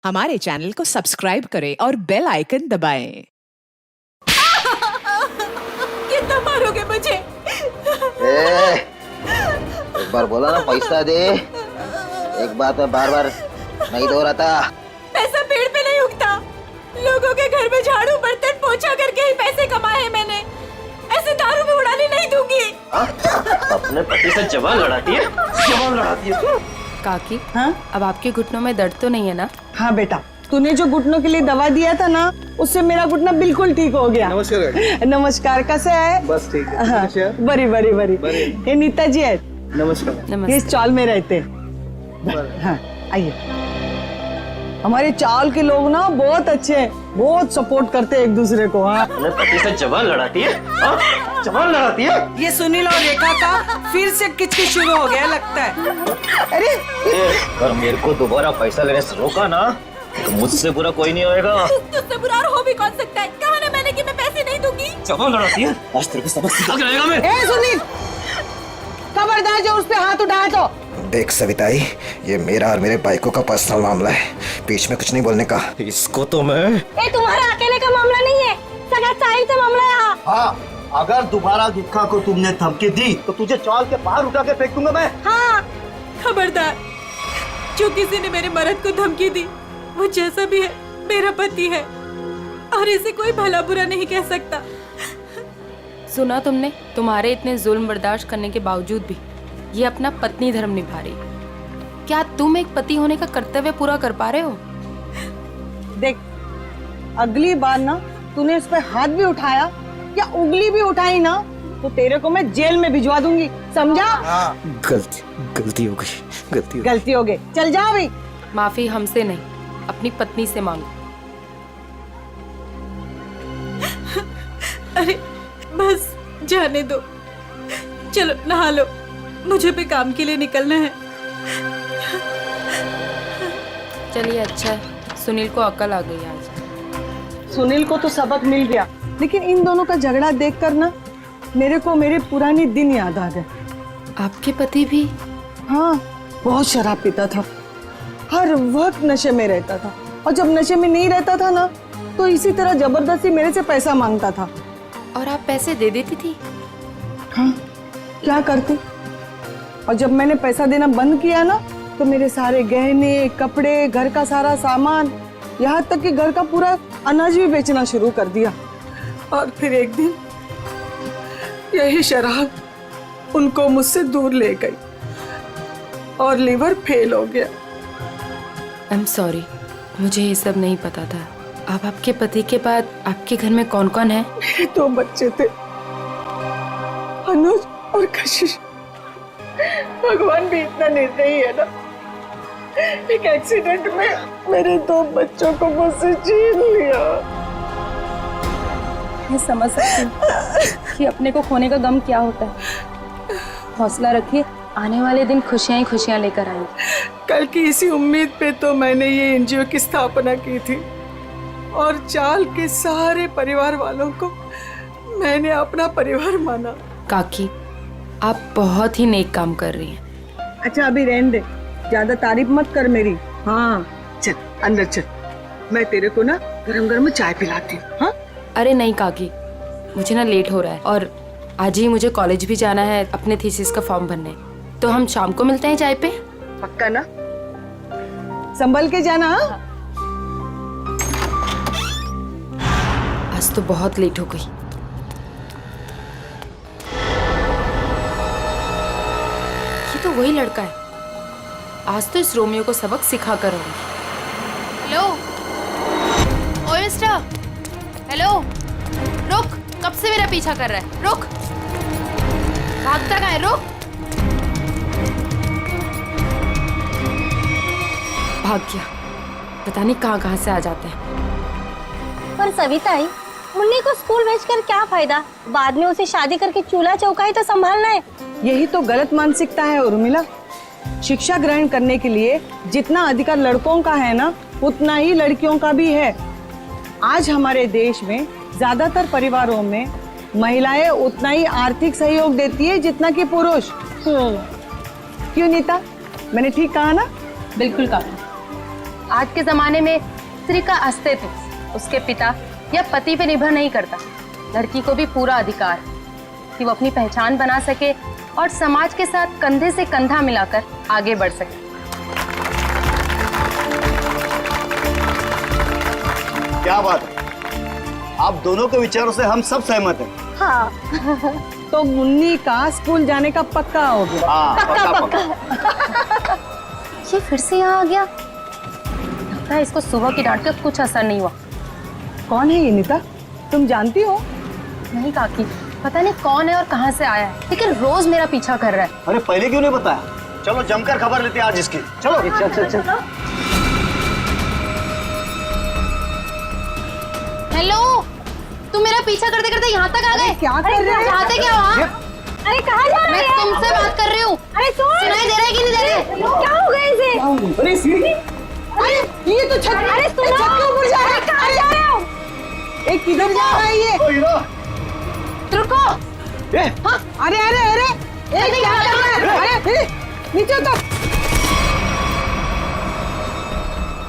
हमारे चैनल को सब्सक्राइब करें और बेल आइकन दबाएं। कितना मारोगे मुझे? एक बार बोला ना पैसा दे। एक बात मैं बार बार नहीं दोहराता। पैसा पेड़ पे नहीं उगता। लोगों के घर में झाड़ू बर्तन पोछा करके ही पैसे कमाए हैं मैंने। ऐसे दारू में उड़ाने नहीं दूंगी। अपने पति से जवान लड़ाती है, जवान लड़ाती है तू। काकी, हाँ? अब आपके घुटनों में दर्द तो नहीं है ना? हाँ बेटा, तूने जो घुटनों के लिए दवा दिया था ना, उससे मेरा घुटना बिल्कुल ठीक हो गया। नमस्कार। नमस्कार, कैसे है? बस ठीक है। हाँ, बड़ी बड़ी बड़ी। ये नीता जी है, नमस्कार। ये नमस्ते। इस चौल में रहते हैं। हाँ, आइए। हमारे चावल के लोग ना बहुत अच्छे हैं, बहुत सपोर्ट करते हैं एक दूसरे को। हाँ, अपने पति से जवान लड़ाती है, हाँ? जवान लड़ाती है। ये सुनील और रेखा का फिर से किचकिच शुरू हो गया लगता है। अरे अगर मेरे को दोबारा पैसा लेने से रोका ना तो मुझसे बुरा कोई नहीं होएगा। तुझसे बुरा और हो भी कौन सकता है? कहा ना मैंने कि मैं पैसे नहीं दूंगी। जवान लड़ाती है, आज तेरे को सबक सिखा के रहेगा मैं। ए सुनील, खबरदार जो उस पे हाथ उठाया तो। देख सविताई, ये मेरा और मेरे बाइको का पर्सनल मामला है, बीच में कुछ नहीं बोलने का। इसको तो मैं ये तुम्हारा अकेले का मामला नहीं है, सगा साहिल से मामला है। यहाँ हाँ, अगर दोबारा दुखा को तुमने धमकी दी तो तुझे चाल के बाहर उठा के फेंक दूंगा मैं। हाँ, खबरदार। जो किसी ने मेरे मर्द को धमकी दी, वो जैसा भी है मेरा पति है और इसे कोई भला बुरा नहीं कह सकता। सुना तुमने? तुम्हारे इतने जुल्म बर्दाश्त करने के बावजूद भी ये अपना पत्नी धर्म निभा रही। क्या तुम एक पति होने का कर्तव्य पूरा कर पा रहे हो? देख, अगली बार ना तूने इस पे हाथ भी उठाया या उंगली भी उठाई ना तो तेरे को मैं जेल में भिजवा दूंगी, समझा? गलती हो गई। गलती हो गई, चल जा अभी। माफी हमसे नहीं, अपनी पत्नी से मांगो। अरे बस जाने दो, चलो नहा लो, मुझे भी काम के लिए निकलना है। चलिए, अच्छा है, सुनील को अकल आ गई आज। सुनील को तो सबक मिल गया, लेकिन इन दोनों का झगड़ा देखकर ना मेरे को मेरे पुराने दिन याद आ गए। आपके पति भी? हाँ, बहुत शराब पीता था, हर वक्त नशे में रहता था, और जब नशे में नहीं रहता था ना तो इसी तरह जबरदस्ती मेरे से पैसा मांगता था। और आप पैसे दे देती थी? हाँ, क्या करती? और जब मैंने पैसा देना बंद किया ना तो मेरे सारे गहने, कपड़े, घर का सारा सामान, यहाँ तक कि घर का पूरा अनाज भी बेचना शुरू कर दिया। और फिर एक दिन यही शराब उनको मुझसे दूर ले गई और लीवर फेल हो गया। आई एम सॉरी, मुझे ये सब नहीं पता था। अब आपके पति के बाद आपके घर में कौन कौन है? मेरे 2 बच्चे थे, अनुज और कशिश। भगवान भी इतना निर्दयी है ना, एक एक्सीडेंट में मेरे 2 बच्चों को मुझसे छीन लिया। मैं समझ सकती हूँ कि अपने को खोने का गम क्या होता है। हौसला रखिए, आने वाले दिन खुशियाँ ही खुशियाँ लेकर आएंगे। कल की इसी उम्मीद पे तो मैंने ये एनजीओ की स्थापना की थी और चाल के सारे परिवार वालों को मैंने अपना परिवार माना। काकी, आप बहुत ही नेक काम कर रही हैं। अच्छा अभी रहने दे, ज्यादा तारीफ मत कर मेरी। हाँ चल अंदर चल, मैं तेरे को ना गरम गरम चाय पिलाती हूँ। हाँ अरे नहीं काकी, मुझे ना लेट हो रहा है और आज ही मुझे कॉलेज भी जाना है अपने थीसिस का फॉर्म भरने। तो हम शाम को मिलते हैं चाय पे। पक्का ना? संभल के जाना। आज तो बहुत लेट हो गई। ये तो वही लड़का है, आज तो इस रोमियो को सबक सिखा कर आऊंगी। हेलो, ओए मिस्टर, हेलो, रुक, कब से मेरा पीछा कर रहा है? रुक, भागता कहाँ है? रुक। भाग गया, पता नहीं कहाँ कहाँ से आ जाते हैं। पर सविताई, मुन्नी को स्कूल भेजकर क्या फायदा? बाद में उसे शादी करके चूल्हा चौका ही तो संभालना है। यही तो गलत मानसिकता है उर्मिला। शिक्षा ग्रहण करने के लिए जितना अधिकार लड़कों का है ना, उतना ही लड़कियों का भी है। आज हमारे देश में ज्यादातर परिवारों में महिलाएं उतना ही आर्थिक सहयोग देती है जितना कि पुरुष। क्यों नीता, मैंने ठीक कहा ना? बिल्कुल काकी। आज के जमाने में स्त्री का अस्तित्व उसके पिता या पति पे निर्भर नहीं करता। लड़की को भी पूरा अधिकार है कि वो अपनी पहचान बना सके और समाज के साथ कंधे से कंधा मिलाकर आगे बढ़ सके। क्या बात है, आप दोनों के विचारों से हम सब सहमत हैं। हाँ तो मुन्नी का स्कूल जाने का पक्का हो गया। हाँ, पक्का। ये फिर से यहाँ आ गया। लगता है इसको सुबह की डांट का कुछ असर नहीं हुआ। कौन है ये नीता, तुम जानती हो? नहीं काकी, पता नहीं कौन है और कहाँ से आया है, लेकिन रोज मेरा पीछा कर रहा है। अरे पहले क्यों नहीं बताया? चलो जमकर खबर लेते हैं आज इसकी। चलो चल। हेलो, तुम मेरा पीछा करते करते यहाँ तक आ गए। क्या कर रहे हैं? चाहते क्या हो? हाँ? अरे कहाँ जा रहे मैं हैं? तुमसे बात कर रही हूँ। अरे सुन, सुनाई दे रहा है कि नहीं दे रहा है? क्या हो गया इसे? अरे सीढ़ी, अरे ये तो छत, अरे सुनो, छत के ऊपर जा रहा है। कहाँ जा रहे हो? ए, किधर जा रहा है ये? रुको। अरे अरे अरे, ए, क्या कर रहा है? अरे नीचे उतर।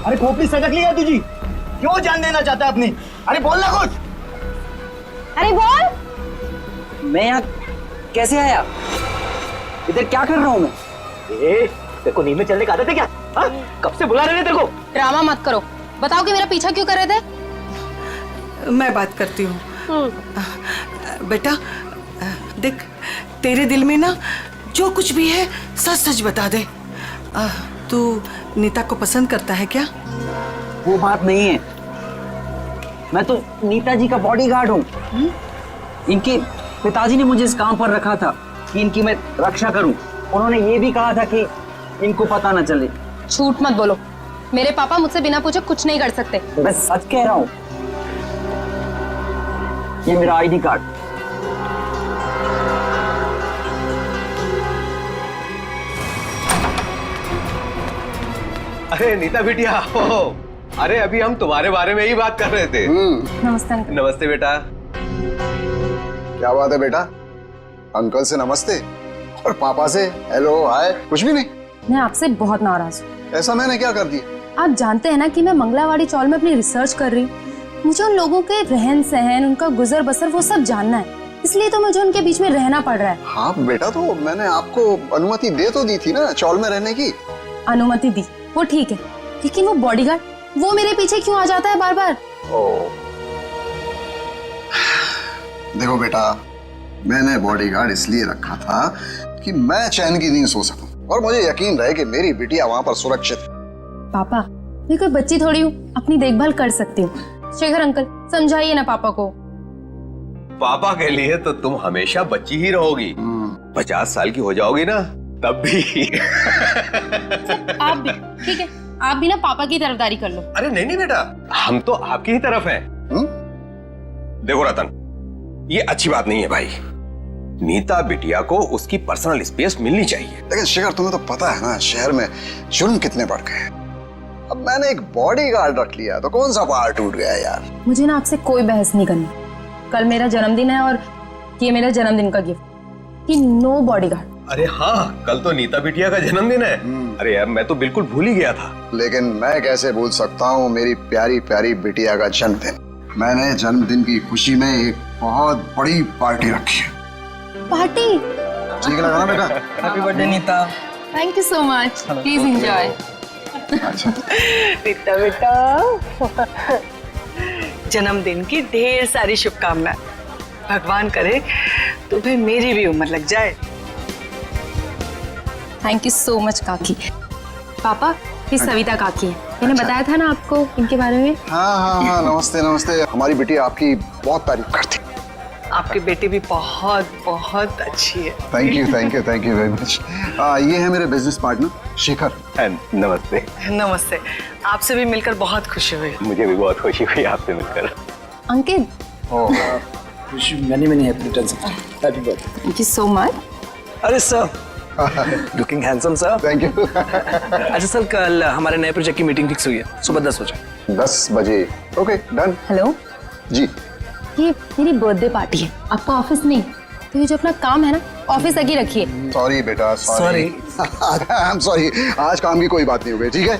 अरे खोपड़ी सटक लिया तुझी, क्यों जान देना चाहता है अपनी? अरे बोल ना कुछ। अरे बोल। मैं यहाँ कैसे आया? इधर क्या कर रहा हूँ मैं? तेरे को नींद में चलने का आदत है क्या? हाँ? कब से बुला रहे हैं तेरे को? ड्रामा मत करो, बताओ कि मेरा पीछा क्यों कर रहे थे? मैं बात करती हूँ। बेटा देख, तेरे दिल में ना जो कुछ भी है सच सच बता दे। तू नीता को पसंद करता है क्या? वो बात नहीं है, मैं तो नीता जी का बॉडीगार्ड हूँ। इनके पिताजी ने मुझे इस काम पर रखा था कि इनकी मैं रक्षा करूं। उन्होंने ये भी कहा था कि इनको पता न चले। झूठ मत बोलो, मेरे पापा मुझसे बिना पूछे कुछ नहीं कर सकते। मैं सच कह रहा हूँ, ये मेरा आईडी कार्ड। अरे नीता बिटिया, अरे अभी हम तुम्हारे बारे में ही बात कर रहे थे। नमस्ते अंकल। नमस्ते बेटा। क्या बात है बेटा, अंकल से नमस्ते और पापा से हेलो हाय कुछ भी नहीं? मैं आपसे बहुत नाराज हूँ। ऐसा मैंने क्या कर दिया? आप जानते हैं ना कि मैं मंगलावाड़ी चौल में अपनी रिसर्च कर रही हूँ। मुझे उन लोगों के रहन सहन, उनका गुजर बसर वो सब जानना है, इसलिए तो मुझे उनके बीच में रहना पड़ रहा है। हाँ बेटा, तो मैंने आपको अनुमति दे तो दी थी ना चौल में रहने की। अनुमति दी, वो ठीक है, लेकिन वो बॉडीगार्ड वो मेरे पीछे क्यों आ जाता है बार बार? देखो बेटा, मैंने बॉडीगार्ड इसलिए रखा था कि मैं चैन की नींद सो सकूं और मुझे यकीन रहे कि मेरी बिटिया वहां पर सुरक्षित है। पापा, मैं कोई बच्ची थोड़ी हूँ, अपनी देखभाल कर सकती हूँ। शेखर अंकल, समझाइए ना पापा को। पापा के लिए तो तुम हमेशा बच्ची ही रहोगी। 50 साल की हो जाओगी ना तब भी। आप भी ठीक है, आप भी ना पापा की तरफदारी कर लो। अरे नहीं बेटा, हम तो आपकी ही तरफ हैं। देखो रतन, ये अच्छी बात नहीं है भाई। नीता बिटिया को उसकी पर्सनल स्पेस मिलनी चाहिए। लेकिन शेखर, तुम्हें तो पता है ना शहर में जुर्म कितने बढ़ गए। अब मैंने एक बॉडीगार्ड रख लिया तो कौन सा पहाड़ टूट गया यार। मुझे ना आपसे कोई बहस नहीं करनी। कल मेरा जन्मदिन है और ये मेरा जन्मदिन का गिफ्ट कि नो बॉडीगार्ड। अरे हाँ, कल तो नीता बिटिया का जन्मदिन है। अरे यार, मैं तो बिल्कुल भूल ही गया था। लेकिन मैं कैसे भूल सकता हूँ मेरी प्यारी प्यारी बिटिया का जन्मदिन। मैंने जन्मदिन की खुशी में एक बहुत बड़ी पार्टी रखी है। पार्टी? ठीक लगा ना बेटा? Happy birthday Nita. Thank you so much, please enjoy. Nita बेटा, जन्मदिन की ढेर सारी शुभकामनाएं। भगवान करे तुम्हें मेरी भी उम्र लग जाए। थैंक यू सो मच काकी। पापा, ये सविता काकी है, मैंने बताया था ना आपको इनके बारे में। हाँ, नमस्ते नमस्ते। हमारी बिटिया आपकी बहुत तारीफ करती। आपकी बेटी भी बहुत बहुत अच्छी है। Thank you very much. ये है मेरे बिजनेस पार्टनर शेखर। नमस्ते। नमस्ते, आपसे भी मिलकर बहुत खुशी हुई। मुझे भी बहुत खुशी हुई आपसे मिलकर। अंकित, मैंने happy returns of happy birthday. Thank you so much. अरे sir, looking handsome sir. Thank you. अच्छा सर, कल हमारे नए प्रोजेक्ट की मीटिंग फिक्स हुई है, सुबह 10 बजे। 10 बजे? Okay, done. हेलो जी, ये मेरी बर्थडे पार्टी है, आपका ऑफिस नहीं, तो ये जो अपना काम है ना ऑफिस तक ही रखिए। सॉरी बेटा, सॉरी आई एम सॉरी, आज काम की कोई बात नहीं हो गई, ठीक है?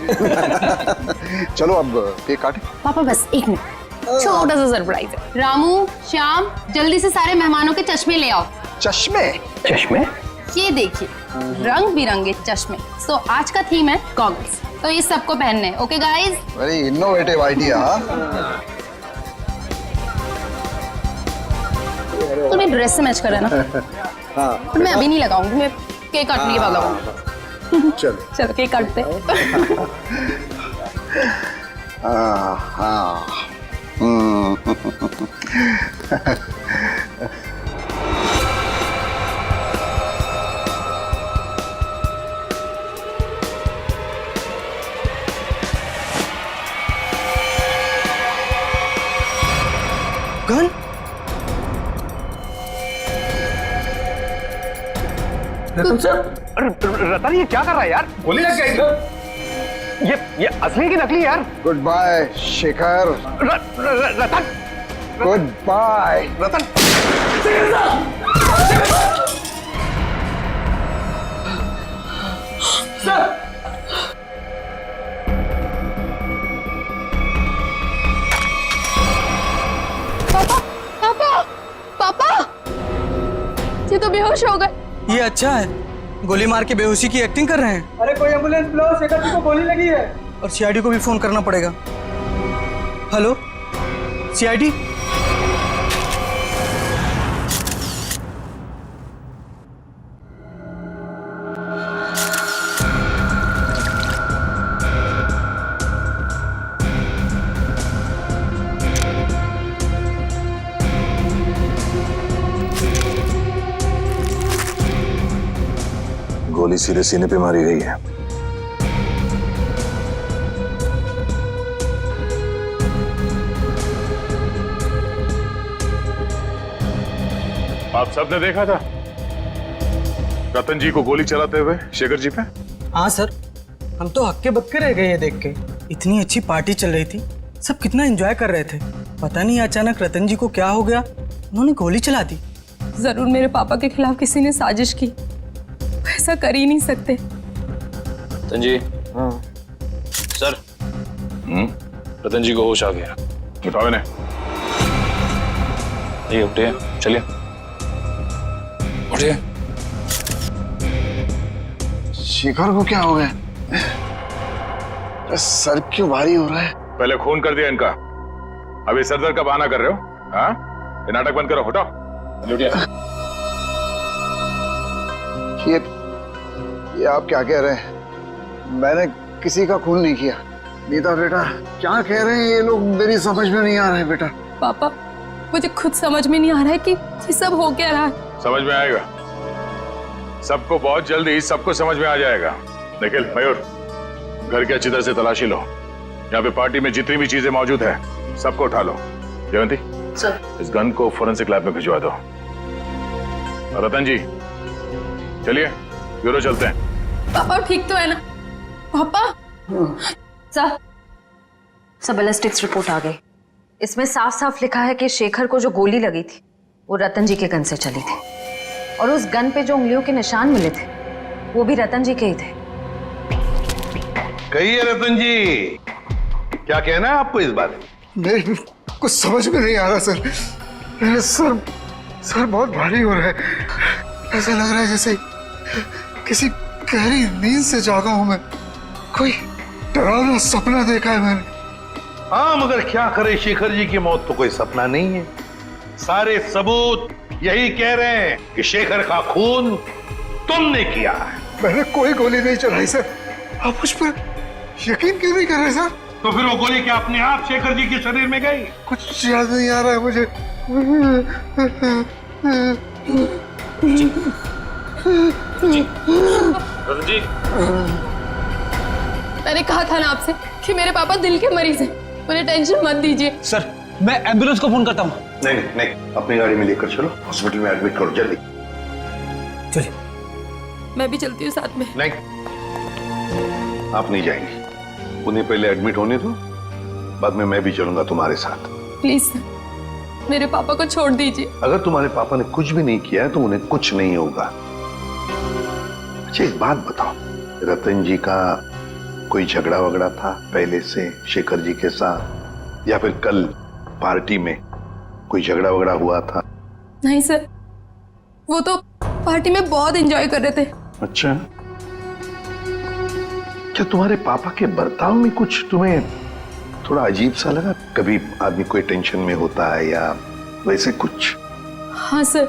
चलो अब केक काटे। पापा बस एक मिनट, छोटा सा सरप्राइज है। रामू, श्याम, जल्दी से सारे मेहमानों के चश्मे ले आओ। चश्मे? चश्मे? ये देखिए, रंग बिरंगे चश्मे। सो आज का थीम है गॉगल्स, तो ये सबको पहनने हैं। Okay guys? Very innovative idea. तुम्हें ड्रेस से मैच कर रहा है ना? हाँ। पर मैं अभी नहीं लगाऊंगी, मैं केक काटने के बाद लगाऊंगी। चलो चलो केक काटते हैं। हाँ। गन? रतन ये क्या कर रहा है यार? गोली लग गई। ये असली की नकली यार। Good bye Shekhar. Ratan, good bye Ratan. पापा, ये तो बेहोश हो गए। ये अच्छा है, गोली मार के बेहोशी की एक्टिंग कर रहे हैं। अरे कोई एम्बुलेंस बुलाओ, शेखर जी को गोली लगी है। और सीआईडी को भी फोन करना पड़ेगा। Hello CID? गोली सीधे सीने पे मारी गई है। आप सबने देखा था रतन जी को गोली चलाते हुए शेखर जी पे? हाँ सर, हम तो हक्के बक्के रह गए ये देख के। इतनी अच्छी पार्टी चल रही थी, सब कितना एंजॉय कर रहे थे। पता नहीं अचानक रतन जी को क्या हो गया, उन्होंने गोली चला दी। जरूर मेरे पापा के खिलाफ किसी ने साजिश की, ऐसा कर ही नहीं सकते। रतन जी। सर। रतन जी को होश आ गया। बताओ इन्हें। ये उठिए, चलिए उठिए। शेखर को क्या हो गया? सर क्यों भारी हो रहा है? पहले खून कर दिया इनका, अभी सर दर्द का बहाना कर रहे हो? हाँ, ये नाटक बंद करो, हटाओ। ये आप क्या कह रहे हैं? मैंने किसी का खून नहीं किया। नीता बेटा, क्या कह रहे हैं ये लोग? मेरी समझ में नहीं आ रहा है बेटा। पापा, मुझे खुद समझ में नहीं आ रहा है कि ये सब हो क्या रहा है। समझ में आएगा सबको, बहुत जल्दी सबको समझ में आ जाएगा। निखिल, मयूर, घर की अच्छी तरह से तलाशी लो। यहाँ पे पार्टी में जितनी भी चीजें मौजूद है सबको उठा लो। जयंती सर, इस गन को फोरेंसिक लैब में भिजवा दो। और रतन जी चलिए ब्यूरो चलते हैं। पापा ठीक तो है ना? पापा सर, सब बैलिस्टिक्स रिपोर्ट आ गई। इसमें साफ साफ लिखा है कि शेखर को जो गोली लगी थी वो रतन जी के गन से चली थी, और उस गन पे जो उंगलियों के निशान मिले थे वो भी रतन जी के ही थे। कहिए रतन जी, क्या कहना है आपको इस बारे में? मेरे कुछ समझ में नहीं आ रहा सर। मेरे सर बहुत भारी हो रहा है। ऐसा लग रहा है जैसे किसी गहरी नींद से जागा हूं मैं। कोई डरावना सपना देखा है मैंने। हाँ, मगर क्या करे, शेखर जी की मौत तो कोई सपना नहीं है। सारे सबूत यही कह रहे हैं कि शेखर का खून तुमने किया है। मैंने कोई गोली नहीं चलाई सर। आप मुझ पर यकीन क्यों नहीं कर रहे सर? तो फिर वो गोली क्या अपने आप शेखर जी के शरीर में गई? कुछ याद नहीं आ रहा है मुझे। रतन जी, मैंने कहा था ना आपसे कि मेरे पापा दिल के मरीज हैं, उन्हें टेंशन मत दीजिए। सर, मैं एम्बुलेंस को फोन करता हूँ। नहीं, अपनी गाड़ी में लेकर चलो, हॉस्पिटल में एडमिट करो जल्दी। चलिए। मैं भी चलती हूँ साथ में। नहीं, आप नहीं जाएंगी। उन्हें पहले एडमिट होने दो, बाद में मैं भी चलूंगा तुम्हारे साथ। प्लीज सर, मेरे पापा को छोड़ दीजिए। अगर तुम्हारे पापा ने कुछ भी नहीं किया है तो उन्हें कुछ नहीं होगा। अच्छा एक बात बताओ, रतन जी का कोई झगड़ा वगड़ा था पहले से शेखर जी के साथ, या फिर कल पार्टी में कोई झगड़ा वगड़ा हुआ था? नहीं सर, वो तो पार्टी में बहुत एंजॉय कर रहे थे। अच्छा, क्या तुम्हारे पापा के बर्ताव में कुछ तुम्हें थोड़ा अजीब सा लगा? कभी आदमी कोई टेंशन में होता है या वैसे कुछ? हाँ सर,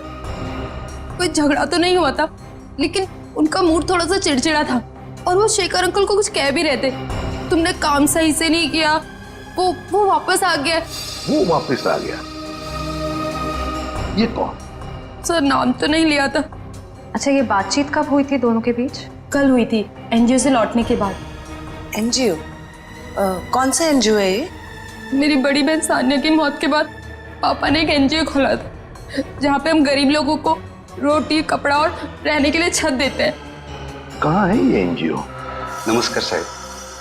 कोई झगड़ा तो नहीं हुआ था, लेकिन उनका मूड थोड़ा सा चिड़चिड़ा था और वो शेखर अंकल को कुछ कह भी रहे थे। तुमने काम सही से नहीं किया, वो वापस आ गया। वो वापस आ गया? ये कौन? सर नाम तो नहीं लिया था। अच्छा, ये बातचीत कब हुई थी दोनों के बीच? कल हुई थी, एनजीओ से लौटने के बाद। एनजीओ? कौन सा एनजीओ है ये? मेरी बड़ी बहन सानिया की मौत के बाद पापा ने एक एनजीओ खोला था, जहाँ पे हम गरीब लोगों को रोटी, कपड़ा और रहने के लिए छत देते हैं। कहाँ है ये एनजीओ? नमस्कार साहेब,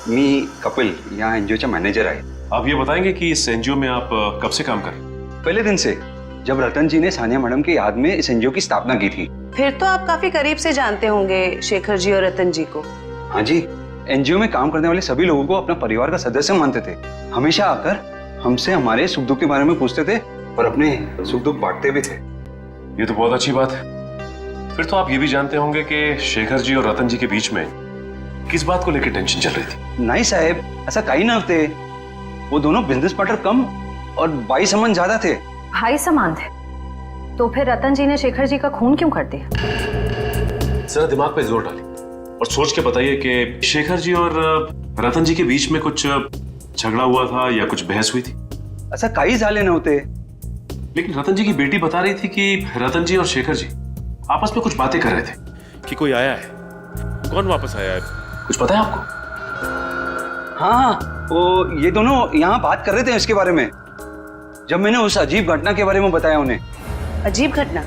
मी कपिल, यहाँ एनजीओ मॅनेजर आहे। आप ये बताएंगे कि इस एनजीओ में आप कब से काम कर रहे हैं? पहले दिन से, जब रतन जी ने सानिया मैडम की याद में इस एनजीओ की स्थापना की थी। फिर तो आप काफी करीब से जानते होंगे शेखर जी और रतन जी को। हाँ जी, एनजीओ में काम करने वाले सभी लोगों को अपना परिवार का सदस्य मानते थे। हमेशा आकर हमसे हमारे सुख दुख के बारे में पूछते थे और अपने सुख दुख बांटते भी थे। ये तो बहुत अच्छी बात है। फिर तो आप ये भी जानते होंगे कि शेखर जी और रतन जी के बीच में किस बात को लेकर टेंशन चल रही थी? नहीं साहब, ऐसा कहीं ना होते। वो दोनों बिजनेस पार्टनर कम और भाई समान ज्यादा थे। भाई समान थे? तो फिर रतन जी ने शेखर जी का खून क्यों कर दिया? जरा दिमाग पे जोर डालिए और सोच के बताइए कि शेखर जी और रतन जी के बीच में कुछ झगड़ा हुआ था या कुछ बहस हुई थी? ऐसा कई साले न होते। लेकिन रतन जी की बेटी बता रही थी कि रतन जी और शेखर जी आपस में कुछ बातें कर रहे थे कि कोई आया है। कौन वापस आया है, कुछ पता है आपको? हाँ, वो ये दोनों यहाँ बात कर रहे थे इसके बारे में, जब मैंने उस अजीब घटना के बारे में बताया उन्हें। अजीब घटना?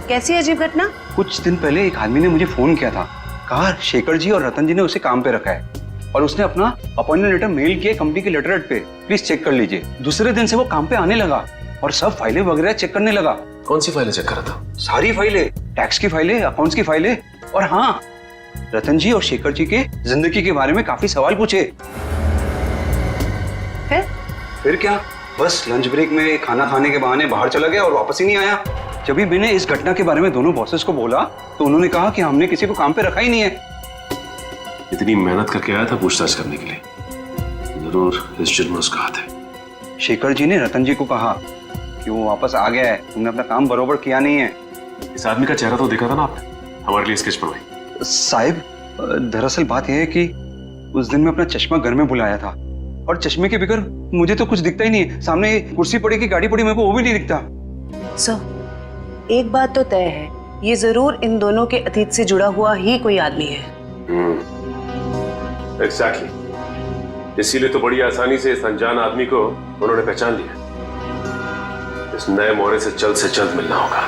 कैसी अजीब घटना? कुछ दिन पहले एक आदमी ने मुझे फोन किया था, कहा शेखर जी और रतन जी ने उसे काम पे रखा है और उसने अपना अपॉइंटमेंट लेटर मेल किया कंपनी के लेटरहेड पे, प्लीज चेक कर लीजिए। दूसरे दिन से वो काम पे आने लगा और सब फाइलें वगैरह चेक करने लगा। कौन सी फाइलें चेक कर रहा था? सारी फाइलें, टैक्स की फाइलें, अकाउंट्स की फाइलें, और हाँ, रतन जी और शेखर जी के जिंदगी के बारे में काफी सवाल पूछे। फिर क्या, बस लंच ब्रेक में खाना खाने के बहाने बाहर चला गया और वापस ही नहीं आया। जब भी मैंने इस घटना के बारे में दोनों बॉसेस को बोला तो उन्होंने कहा कि हमने किसी को काम पे रखा ही नहीं है। इतनी मेहनत करके आया था पूछताछ करने के लिए, जरूर इस जुर्म में उसका हाथ है। शेखर जी ने रतन जी को कहा कि वो वापस आ गया है, तुमने अपना काम बरोबर किया नहीं है। इस आदमी का चेहरा तो देखा था ना आपने, हमारे लिए स्केच बनवाई। साहिब, दरअसल बात यह है कि उस दिन मैं अपना चश्मा घर में भुलाया था और चश्मे के बगैर मुझे तो कुछ दिखता ही नहीं है। सामने कुर्सी पड़ी की गाड़ी पड़ी, मेरे को वो भी नहीं दिखता। सर, एक बात तो तय है, ये जरूर इन दोनों के अतीत से जुड़ा हुआ ही कोई आदमी है। एग्जैक्टली, इसीलिए तो बड़ी आसानी से इस अनजान आदमी को उन्होंने पहचान लिया। इस नए मोहरे से जल्द मिलना होगा।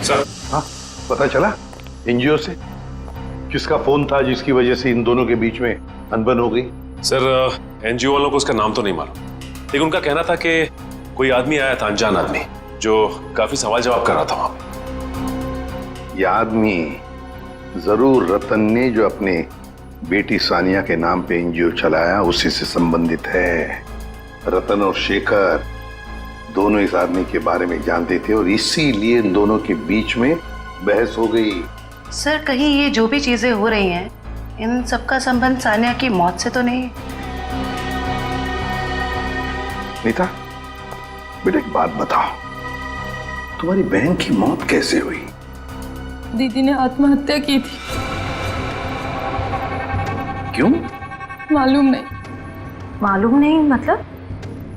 सर, हाँ, पता चला एनजीओ से किसका फोन था जिसकी वजह से इन दोनों के बीच में अनबन हो गई? सर, एनजीओ वालों को उसका नाम तो नहीं मालूम, लेकिन उनका कहना था कि कोई आदमी आया था, अनजान आदमी, जो काफी सवाल जवाब कर रहा था वहां पे। यह आदमी जरूर रतन ने जो अपने बेटी सानिया के नाम पे एनजीओ चलाया उसी से संबंधित है। रतन और शेखर दोनों इस आदमी के बारे में जानते थे और इसीलिए इन दोनों के बीच में बहस हो गई। सर, कहीं ये जो भी चीजें हो रही हैं, इन सबका संबंध सानिया की मौत से तो नहीं? नीता, बेटा एक बात बताओ, तुम्हारी बहन की मौत कैसे हुई? दीदी ने आत्महत्या की थी। क्यों? मालूम नहीं। मालूम नहीं मतलब?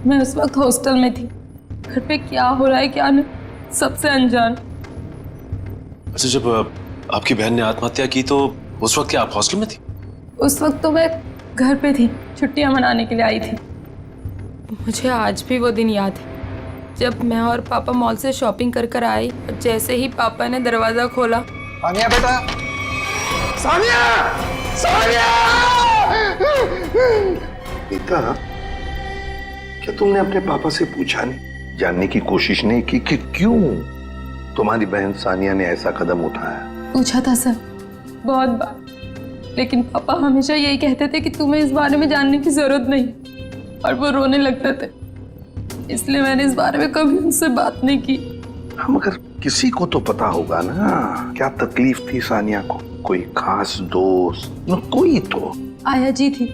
मैं उस वक्त हॉस्टल में थी, घर पे क्या हो रहा है क्या नहीं, सबसे अनजान। अच्छा, जब आपकी बहन ने आत्महत्या की तो उस वक्त क्या आप हॉस्टल में थी? उस वक्त तो मैं घर पे थी, छुट्टियां मनाने के लिए आई थी। मुझे आज भी वो दिन याद है, जब मैं और पापा मॉल से शॉपिंग कर आए और जैसे ही पापा ने दरवाजा खोला। सानिया बेटा, सानिया, सानिया! नीता, क्या तुमने अपने पापा से पूछा नहीं, जानने की कोशिश नहीं की कि क्यों तुम्हारी बहन सानिया ने ऐसा कदम उठाया? पूछा था सर, बहुत बार, लेकिन पापा हमेशा यही कहते थे कि तुम्हें इस बारे में जानने की जरूरत नहीं, और वो रोने लगते थे। इसलिए मैंने इस बारे में कभी उनसे बात नहीं की। हम अगर किसी को तो पता होगा ना क्या तकलीफ थी सानिया को, कोई खास दोस्त न कोई तो। आया जी थी,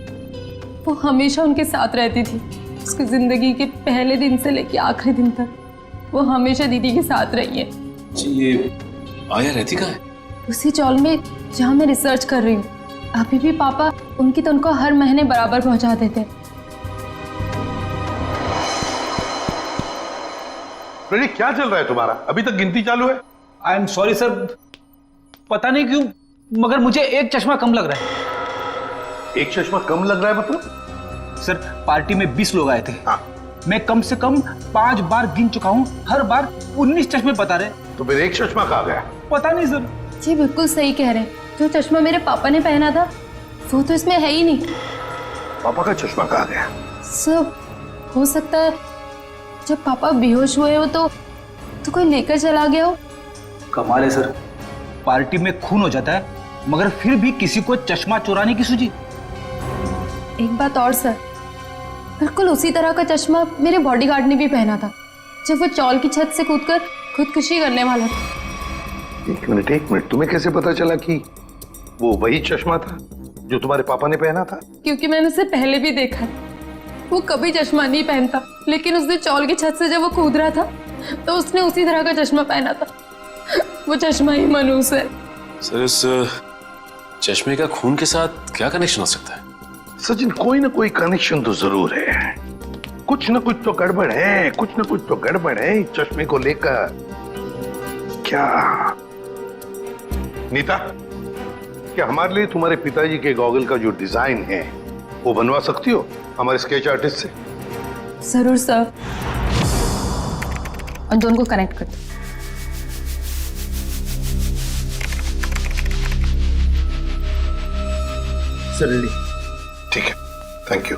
वो हमेशा उनके साथ रहती थी। उसकी जिंदगी के पहले दिन से लेके आखिरी दिन तक वो हमेशा दीदी के साथ रही है। जी, ये आया रहती कहाँ है? उसी चौल में जहाँ मैं रिसर्च कर रही हूँ। अभी भी पापा उनकी तनख्वाह उनको हर महीने बराबर पहुँचा देते। क्या चल रहा है तुम्हारा? अभी तक गिनती चालू है? आई एम सॉरी सर, पता नहीं क्यों मगर मुझे एक चश्मा कम लग रहा है। एक चश्मा कम लग रहा है मतलब? सर पार्टी में 20 लोग आए थे। हाँ। मैं कम से कम 5 बार गिन चुका हूँ, हर बार 19 चश्मे बता रहे। तो फिर एक चश्मा कहाँ गया? पता नहीं सर। जी बिल्कुल सही कह रहे हैं, जो चश्मा मेरे पापा ने पहना था वो तो इसमें है ही नहीं। पापा का चश्मा कहाँ गया? सब हो सकता है जब पापा बेहोश हुए हो तो कोई लेकर चला गया हो। कमाल है सर, पार्टी में खून हो जाता है मगर फिर भी किसी को चश्मा चुराने की सूझी। एक बात और सर, बिल्कुल उसी तरह का चश्मा मेरे बॉडीगार्ड ने भी पहना था जब वो चौल की छत से कूदकर खुदकुशी करने वाला था। एक मिनट, तुम्हें कैसे पता चला कि वो वही चश्मा था जो तुम्हारे पापा ने पहना था? क्योंकि मैंने उसे पहले भी देखा, वो कभी चश्मा नहीं पहनता, लेकिन उस दिन चौल की छत से जब वो कूद रहा था तो उसने उसी तरह का चश्मा पहना था। वो चश्मा ही मनूस है। सर इस चश्मे का खून के साथ क्या कनेक्शन हो सकता है? सचिन, कोई ना कोई कनेक्शन तो जरूर है। कुछ ना कुछ तो गड़बड़ है, इस चश्मे को लेकर। क्या नीता, क्या हमारे लिए तुम्हारे पिताजी के गॉगल का जो डिजाइन है वो बनवा सकती हो हमारे स्केच आर्टिस्ट से? जरूर सर। उन दोनों को कनेक्ट कर। जल्दी। ठीक है, थैंक यू।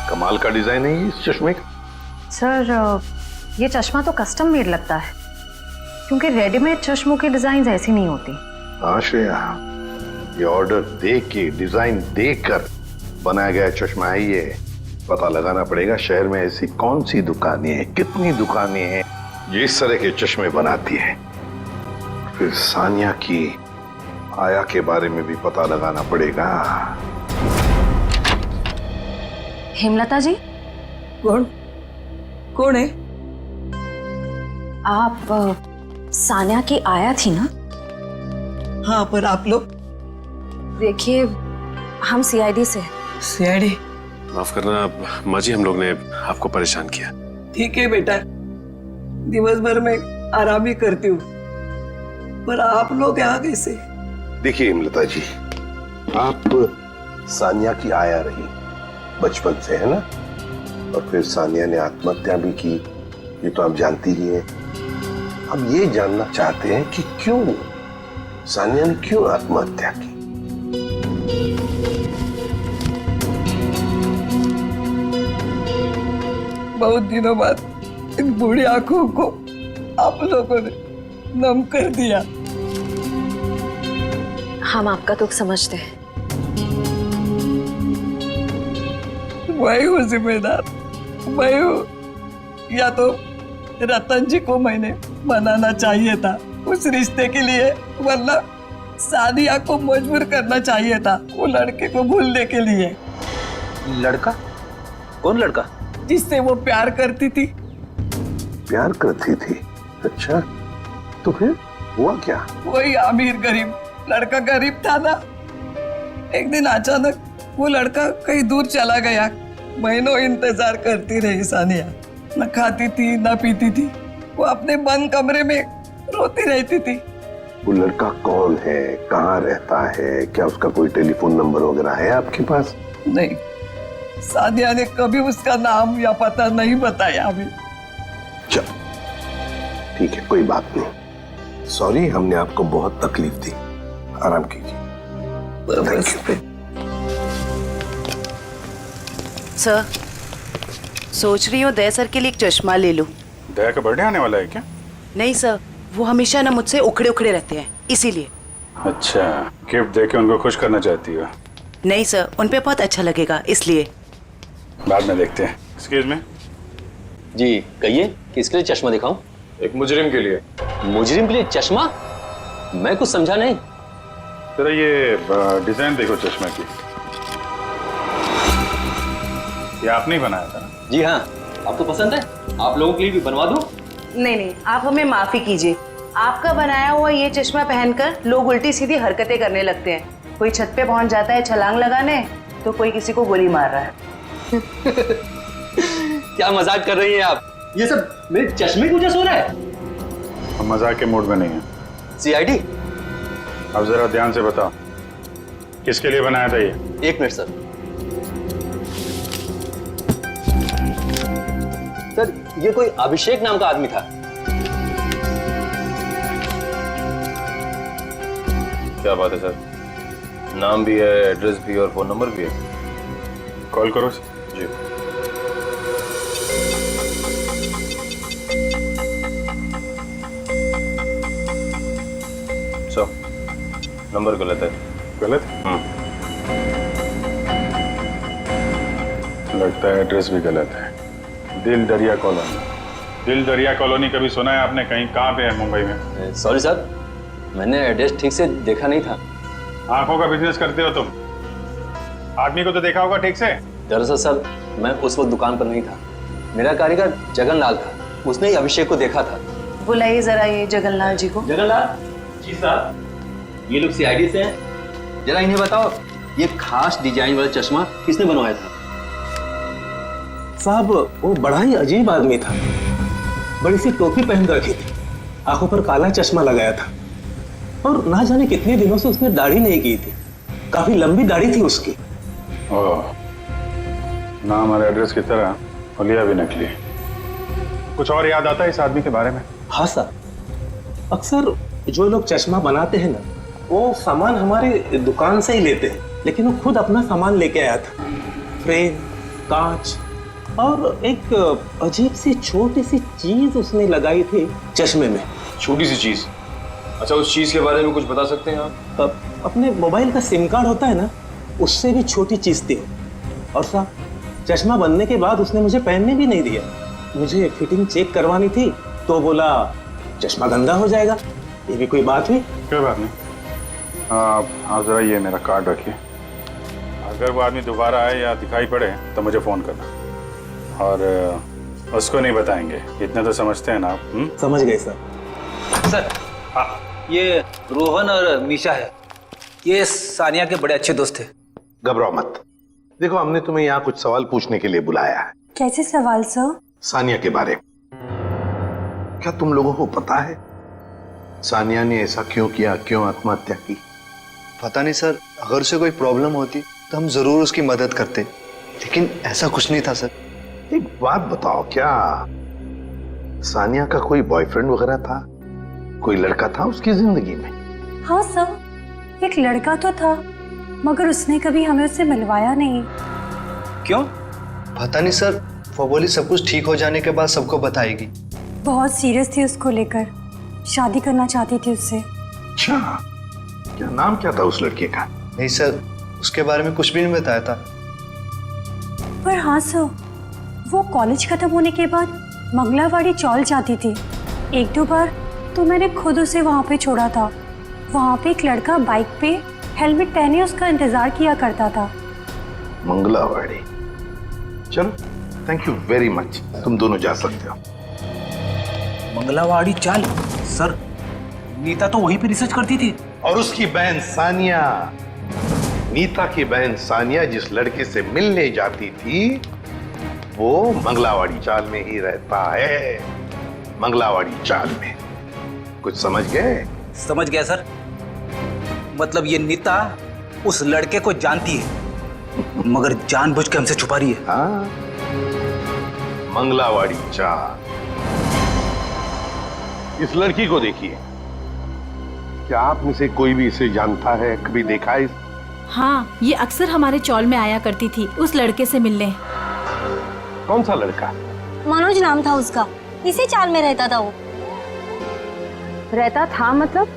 कमाल का डिजाइन है ये इस चश्मे का। सर ये चश्मा तो कस्टम मेड लगता है, क्योंकि रेडीमेड चश्मों की डिजाइन ऐसी नहीं होती। हाँ श्रेया, ये ऑर्डर देख के, डिजाइन देखकर बनाया गया चश्मा है ये। पता लगाना पड़ेगा शहर में ऐसी कौन सी दुकानें हैं, कितनी दुकानें हैं जो इस तरह के चश्मे बनाती हैं। फिर सानिया की आया के बारे में भी पता लगाना पड़ेगा। हेमलता जी। कौन है? आप सानिया की आया थी ना? हाँ, पर आप लोग? देखिए हम सीआईडी से। सीआईडी? माफ करना माँ जी, हम लोग ने आपको परेशान किया। ठीक है बेटा, दिवस भर में आराम ही करती हूँ, पर आप लोग यहाँ कैसे? देखिए हेमलता जी, आप सानिया की आया रही बचपन से, है ना? और फिर सानिया ने आत्महत्या भी की, ये तो आप जानती ही हैं। हम ये जानना चाहते हैं कि क्यों सानिया ने क्यों आत्महत्या की। बहुत दिनों बाद इन बूढ़ी आंखों को आप लोगों ने नम कर दिया। हम आपका दुख समझते हैं। मैं हूँ जिम्मेदार, मैं हूँ। या तो रतन जी को मैंने मनाना चाहिए था उस रिश्ते के लिए, वरना सानिया को मजबूर करना चाहिए था वो लड़के को भूलने के लिए। लड़का? कौन लड़का? जिससे वो प्यार करती थी। प्यार करती थी? अच्छा, तो फिर हुआ क्या? वही अमीर गरीब लड़का गरीब था ना। एक दिन अचानक वो लड़का कहीं दूर चला गया। महीनों इंतजार करती रही सानिया, न खाती थी न पीती थी, वो अपने बंद कमरे में रोती रहती थी। वो लड़का कौन है, कहाँ रहता है, क्या उसका कोई टेलीफोन नंबर वगैरह है आपके पास? नहीं, सानिया ने कभी उसका नाम या पता नहीं बताया अभी। चल ठीक है, कोई बात नहीं। सॉरी, हमने आपको बहुत तकलीफ दी। आराम कीजिए। सर, सोच रही हूँ दया सर के लिए एक चश्मा ले लूं। दया का बर्थडे आने वाला है क्या? नहीं सर, वो हमेशा ना मुझसे उखड़े उखड़े रहते हैं, इसीलिए। अच्छा, गिफ्ट देके उनको खुश करना चाहती हो? नहीं सर, उन पे बहुत अच्छा लगेगा इसलिए। बाद में देखते हैं। Excuse me. जी कहिए, किसके लिए चश्मा दिखाऊं? एक मुजरिम के लिए। मुजरिम के लिए चश्मा? मैं कुछ समझा नहीं। जरा ये डिजाइन देखो चश्मे की। ये आपने ही बनाया था ना? जी हाँ। आपको पसंद है? आप लोगों के लिए भी बनवा दूं? नहीं नहीं, आप हमें माफी कीजिए। आपका बनाया हुआ ये चश्मा पहनकर लोग उल्टी सीधी हरकतें करने लगते हैं। कोई छत पे पहुंच जाता है छलांग लगाने, तो कोई किसी को गोली मार रहा है। क्या मजाक कर रही हैं आप? ये सब मेरे चश्मे की वजह से हो रहा है? हम मजाक के मूड में नहीं है। सीआईडी? अब जरा ध्यान से बताओ, किसके लिए बनाया था ये? एक मिनट सर। सर, ये कोई अभिषेक नाम का आदमी था। क्या बात है सर, नाम भी है, एड्रेस भी और फोन नंबर भी है। कॉल करो जी। सर, नंबर गलत है। गलत? लगता है एड्रेस भी गलत है। दिल दरिया कॉलोनी। दिल दरिया कॉलोनी कभी सुना है आपने? कहीं कहाँ पे है मुंबई में? सॉरी सर, मैंने एड्रेस ठीक से देखा नहीं था। आंखों का बिजनेस करते हो तुम? आदमी को तो देखा होगा ठीक से। दरअसल सर, मैं उस वक्त दुकान पर नहीं था। मेरा कारीगर जगनलाल था, उसने ही अभिषेक को देखा था। बुलाइए जरा ये जगनलाल जी को। जगनलाल जी साहब, ये लोग सीआईडी से हैं। जरा इन्हें बताओ, ये खास डिजाइन वाला चश्मा किसने बनवाया था? साहब, वो बड़ा ही अजीब आदमी था। बड़ी सी टोपी पहन रखी थी, आंखों पर काला चश्मा लगाया था, और ना जाने कितने दिनों से उसने दाढ़ी नहीं की थी। काफी लंबी दाढ़ी थी उसकी। ओह, नाम और एड्रेस की तरह हुलिया भी नकली। कुछ और याद आता है इस आदमी के बारे में? हाँ सर, अक्सर जो लोग चश्मा बनाते हैं ना, वो सामान हमारे दुकान से ही लेते हैं, लेकिन वो खुद अपना सामान लेके आया था। फ्रेम, कांच और एक अजीब सी छोटी सी चीज उसने लगाई थी चश्मे में। छोटी सी चीज? अच्छा, उस चीज के बारे में कुछ बता सकते हैं आप? अपने मोबाइल का सिम कार्ड होता है ना, उससे भी छोटी चीज थी। और साहब, चश्मा बनने के बाद उसने मुझे पहनने भी नहीं दिया। मुझे फिटिंग चेक करवानी थी तो बोला चश्मा गंदा हो जाएगा। ये भी कोई बात हुई? कोई बात नहीं। आप जरा ये मेरा कार्ड रखिए। अगर वो आदमी दोबारा आए या दिखाई पड़े तो मुझे फोन करना, और उसको नहीं बताएंगे। इतना तो समझते हैं ना आप? समझ गए सर। सर, ये रोहन और मीशा है, ये सानिया के बड़े अच्छे दोस्त थे। घबराओ मत। देखो, हमने तुम्हें यहाँ कुछ सवाल पूछने के लिए बुलाया है। कैसे सवाल सर? सानिया के बारे में। क्या तुम लोगों को पता है सानिया ने ऐसा क्यों किया, क्यों आत्महत्या की? पता नहीं सर, अगर उसे कोई प्रॉब्लम होती तो हम जरूर उसकी मदद करते, लेकिन ऐसा कुछ नहीं था सर। एक बात बताओ, क्या सानिया का कोई बॉयफ्रेंड वगैरह था? कोई लड़का था उसकी जिंदगी में? हाँ सर, एक लड़का तो था, मगर उसने कभी हमें उससे मिलवाया नहीं। क्यों? पता नहीं सर, वो बोली सब कुछ ठीक हो जाने के बाद सबको बताएगी। बहुत सीरियस थी उसको लेकर, शादी करना चाहती थी उससे। अच्छा, क्या नाम क्या था उस लड़के का? नहीं सर, उसके बारे में कुछ भी नहीं बताया था। पर हाँ सर, वो कॉलेज खत्म होने के बाद मंगलावाड़ी चौल जाती थी। एक दो बार तो मैंने खुद उसे वहाँ पे छोड़ा था। वहाँ पे एक लड़का बाइक पे हेलमेट पहने उसका इंतजार किया करता था। मंगलावाड़ी? चलो, थैंक यू वेरी मच। तुम दोनों जा सकते हो। मंगलावाड़ी चाल? सर, नीता तो वहीं पे रिसर्च करती थी। और उसकी बहन सानिया, नीता की बहन सानिया जिस लड़के से मिलने जाती थी, वो मंगलावाड़ी चाल में ही रहता है। मंगलावाड़ी चाल में। कुछ समझ गए? समझ गया सर। मतलब ये नीता उस लड़के को जानती है, मगर जानबूझ के हमसे छुपा रही है। हाँ, मंगलावाड़ी चाल। इस लड़की को देखिए, क्या आप में से कोई भी इसे जानता है? कभी देखा है? हाँ, ये अक्सर हमारे चौल में आया करती थी उस लड़के से मिलने। कौन सा लड़का? मनोज नाम था उसका, इसी चाल में रहता था वो। रहता था मतलब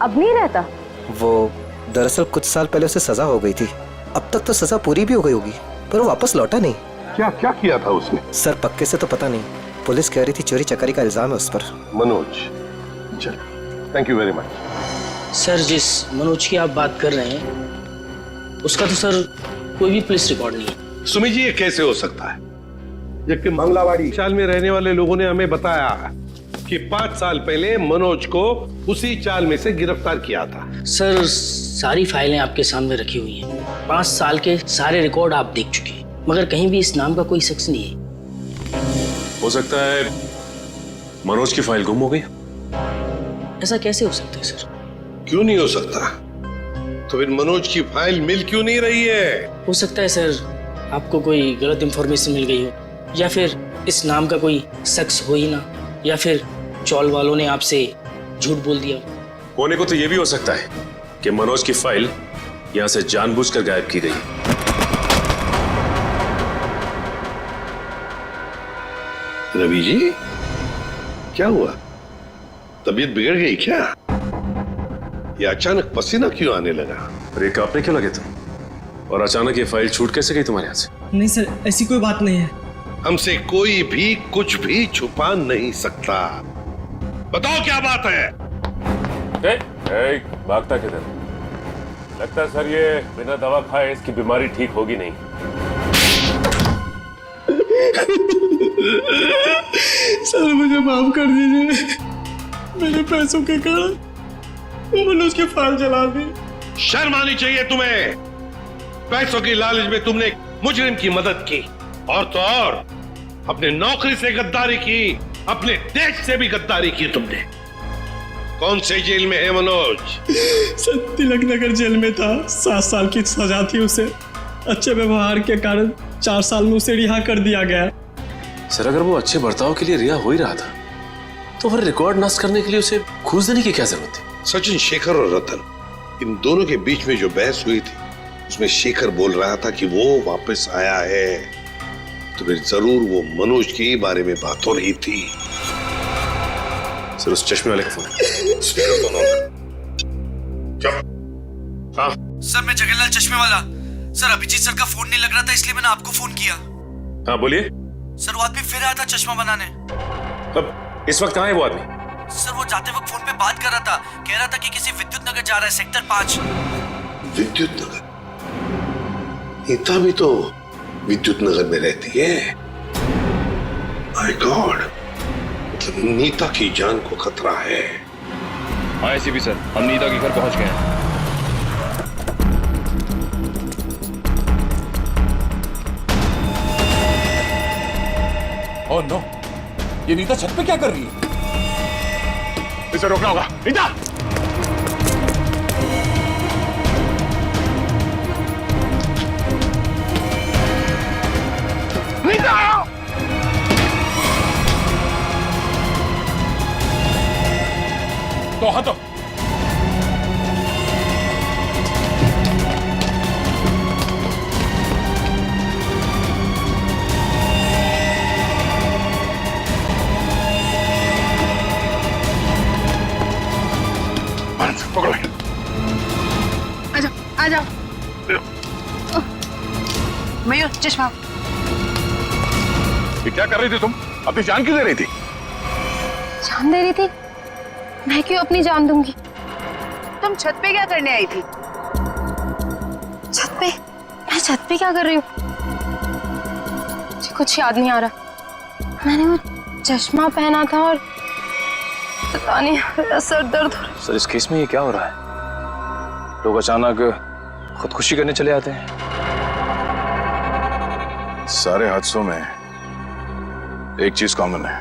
अब नहीं रहता? वो दरअसल कुछ साल पहले उसे सजा हो गई थी। अब तक तो सजा पूरी भी हो गई होगी, पर वो वापस लौटा नहीं। क्या क्या किया था उसने? सर पक्के से तो पता नहीं, पुलिस कह रही थी चोरी चकारी का इल्जाम है उस पर। मनोज, चल, thank you very much. Sir जिस मनोज की आप बात कर रहे हैं उसका तो सर कोई भी पुलिस रिकॉर्ड नहीं है। सुमित जी, ये कैसे हो सकता है, जबकि मंगलावाड़ी चाल में रहने वाले लोगों ने हमें बताया कि 5 साल पहले मनोज को उसी चाल में से गिरफ्तार किया था। सर सारी फाइलें आपके सामने रखी हुई हैं, 5 साल के सारे रिकॉर्ड आप देख चुके हैं, मगर कहीं भी इस नाम का कोई शख्स नहीं है। हो सकता है मनोज की फाइल गुम हो गई। ऐसा कैसे हो सकता है सर? क्यों नहीं हो सकता? तो फिर मनोज की फाइल मिल क्यों नहीं रही है? हो सकता है सर आपको कोई गलत इंफॉर्मेशन मिल गई हो, या फिर इस नाम का कोई शख्स हो ही ना, या फिर चौल वालों ने आपसे झूठ बोल दिया। होने को तो यह भी हो सकता है कि मनोज की फाइल यहां से जानबूझकर गायब की गई। रवि जी, क्या हुआ? तबीयत बिगड़ गई क्या? ये अचानक पसीना क्यों आने लगा? अरे कांपने क्यों लगे तुम? और अचानक ये फाइल छूट कैसे गई तुम्हारे हाथ से? नहीं सर, ऐसी कोई बात नहीं है। हमसे कोई भी कुछ भी छुपा नहीं सकता। बताओ क्या बात है? भागता किधर? लगता है सर ये बिना दवा खाए इसकी बीमारी ठीक होगी नहीं। सर मुझे माफ कर दीजिए, मेरे पैसों के कारण मैंने उसकी फाइल जला दी। शर्म आनी चाहिए तुम्हें। पैसों की लालच में तुमने मुजरिम की मदद की, और तो और अपने नौकरी से गद्दारी की, अपने देश से भी गद्दारी की तुमने। कौन से जेल में है मनोज? सर तिलक नगर जेल में था, 7 साल की सजा थी उसे। अच्छे व्यवहार के कारण 4 साल में उसे रिहा कर दिया गया। सर अगर वो अच्छे बर्ताव के लिए रिहा हो ही रहा था तो फिर रिकॉर्ड नष्ट करने के लिए उसे घूस देने की क्या जरूरत थी? सचिन, शेखर और रतन, इन दोनों के बीच में जो बहस हुई थी उसमें शेखर बोल रहा था कि वो वापस आया है, तो फिर जरूर वो मनोज के बारे में बात हो रही थी। सर उस चश्मे वाले का फोन। स्पीकर तो ऑन। हाँ सर, मैं जगन्नाथ चश्मे वाला। सर अभिजीत सर का फोन नहीं लग रहा था, इसलिए मैंने आपको फोन किया। हाँ बोलिए। सर वो आदमी फिर आया था चश्मा बनाने। अब इस वक्त कहाँ है वो आदमी? सर वो जाते वक्त फोन पे बात कर रहा था, कह रहा था कि किसी विद्युत नगर जा रहा है, सेक्टर 5। विद्युत नगर? नीता भी तो विद्युत नगर में रहती है। माय गॉड, मतलब नीता की जान को खतरा है। हाँ एसीपी सर, हम नीता के घर पहुंच गए हैं। ओह नो, ये नीता छत पे क्या कर रही है? इसे रोकना होगा। नीता! नीता! तो हाँ तो पकड़ो। आजा, आजा। मयूर, चश्मा। ये क्या कर रही थी तुम? अपनी जान क्यों दे रही थी? जान दे रही थी? मैं क्यों अपनी जान दूंगी? तुम छत पे क्या करने आई थी? छत पे? मैं छत पे क्या कर रही हूँ? मुझे कुछ याद नहीं आ रहा। मैंने वो चश्मा पहना था और पता नहीं, मेरा सर दर्द हो रहा है। सर इस केस में ये क्या हो रहा है? लोग अचानक खुदकुशी करने चले आते हैं। सारे हादसों में एक चीज कॉमन है,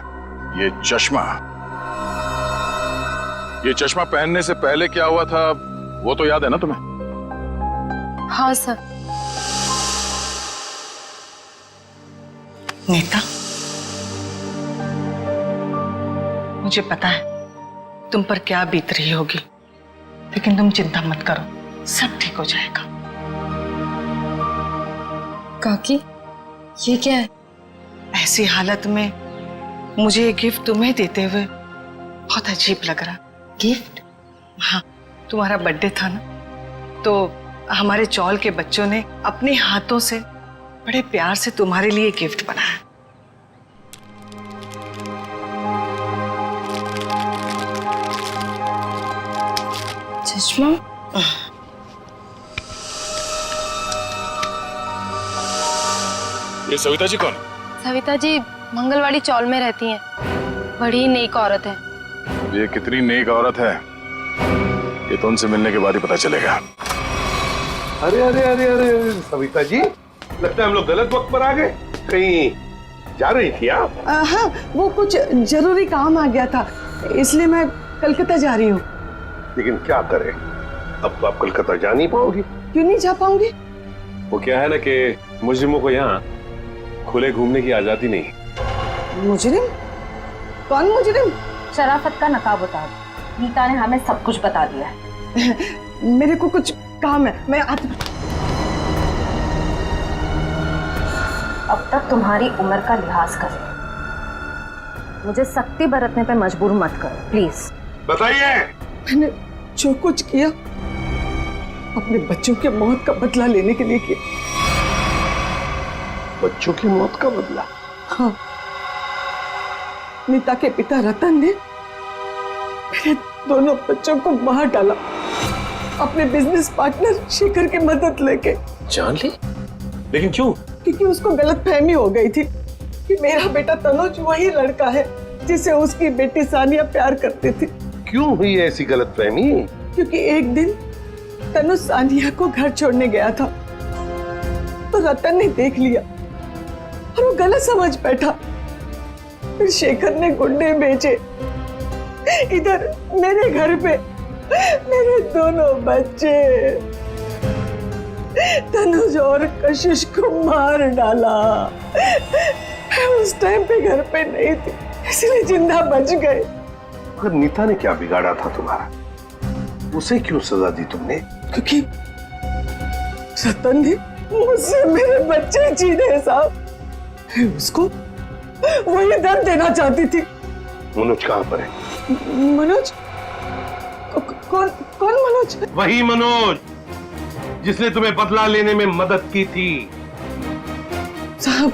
ये चश्मा। ये चश्मा पहनने से पहले क्या हुआ था वो तो याद है ना तुम्हें? हाँ सर। नीता, मुझे पता है तुम पर क्या बीत रही होगी, लेकिन तुम चिंता मत करो, सब ठीक हो जाएगा। काकी, ये क्या है? ऐसी हालत में मुझे ये गिफ्ट तुम्हें देते हुए बहुत अजीब लग रहा। गिफ्ट? हाँ, तुम्हारा बर्थडे था ना, तो हमारे चौल के बच्चों ने अपने हाथों से बड़े प्यार से तुम्हारे लिए गिफ्ट बनाया। चश्मा? ये सविता जी कौन? सविता जी मंगलवाड़ी चौल में रहती हैं। बड़ी नेक औरत है। ये कितनी नेक औरत है ये तो उनसे मिलने के बाद ही पता चलेगा। अरे अरे अरे अरे सविता जी, लगता है हम लोग गलत वक्त पर आ गए। कहीं जा रही थी आप? हाँ, वो कुछ जरूरी काम आ गया था, इसलिए मैं कलकत्ता जा रही हूँ। लेकिन क्या करें, अब तो आप कलकत्ता जा नहीं पाओगी। क्यों नहीं जा पाऊंगी? वो क्या है ना कि मुजरिमों को यहाँ खुले घूमने की आजादी नहीं। मुजरिम? कौन मुजरिम? शराफत का नकाब उतार। नीता ने हमें सब कुछ बता दिया है। मेरे को कुछ काम है, मैं आती। अब तक तुम्हारी उम्र का लिहाज कर। मुझे सख्ती बरतने पे मजबूर मत करो प्लीज। बताइए। मैंने जो कुछ किया अपने बच्चों के मौत का बदला लेने के लिए किया। बच्चों की मौत का बदला? हाँ, नीता के पिता रतन ने मेरे दोनों बच्चों को मार डाला अपने बिजनेस पार्टनर शेखर की मदद लेके। जान ली? लेकिन क्यों? क्योंकि उसको गलतफहमी हो गई थी कि मेरा बेटा तनुज वही लड़का है जिसे उसकी बेटी सानिया प्यार करती थी। क्यों हुई ऐसी गलतफहमी? क्योंकि एक दिन तनुज सानिया को घर छोड़ने गया था तो रतन ने देख लिया और वो गलत समझ बैठा। फिर शेखर ने गुंडे भेजे इधर मेरे घर पे मेरे दोनों बच्चे तनुज और कशिश को मार डाला। मैं उस टाइम पे घर पे नहीं थी इसलिए जिंदा बच गए। पर नीता ने क्या बिगाड़ा था तुम्हारा? उसे क्यों सजा दी तुमने? क्योंकि रतन ने मुझसे मेरे बच्चे छीने साहब। उसको वही दर्द देना चाहती थी। मनोज कहाँ पर है? मनोज? कौन मनोज? वही मनोज जिसने तुम्हें बदला लेने में मदद की थी। साहब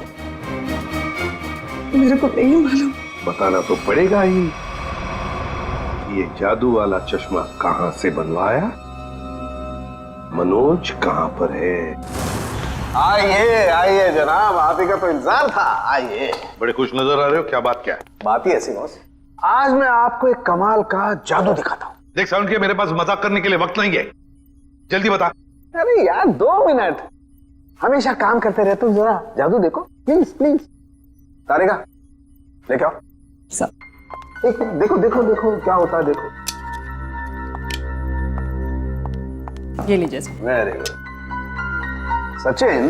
मेरे को नहीं मालूम। बताना तो पड़ेगा ही। ये जादू वाला चश्मा कहां से बनवाया? मनोज कहां पर है? आइए आइए जनाब, आप ही का तो इंतजार था। आइए। बड़े खुश नजर आ रहे हो, क्या बात क्या है? बात ही ऐसी बॉस, आज मैं आपको एक कमाल का जादू दिखाता हूँ। देख साउंड के मेरे पास मजाक करने के लिए वक्त नहीं है, जल्दी बता। अरे यार 2 मिनट, हमेशा काम करते रहते हो, जरा जादू देखो प्लीज प्लीज। तारिका लेके आओ। देखो देखो देखो क्या होता है, देखो। ये लीजिए। Very good. सचिन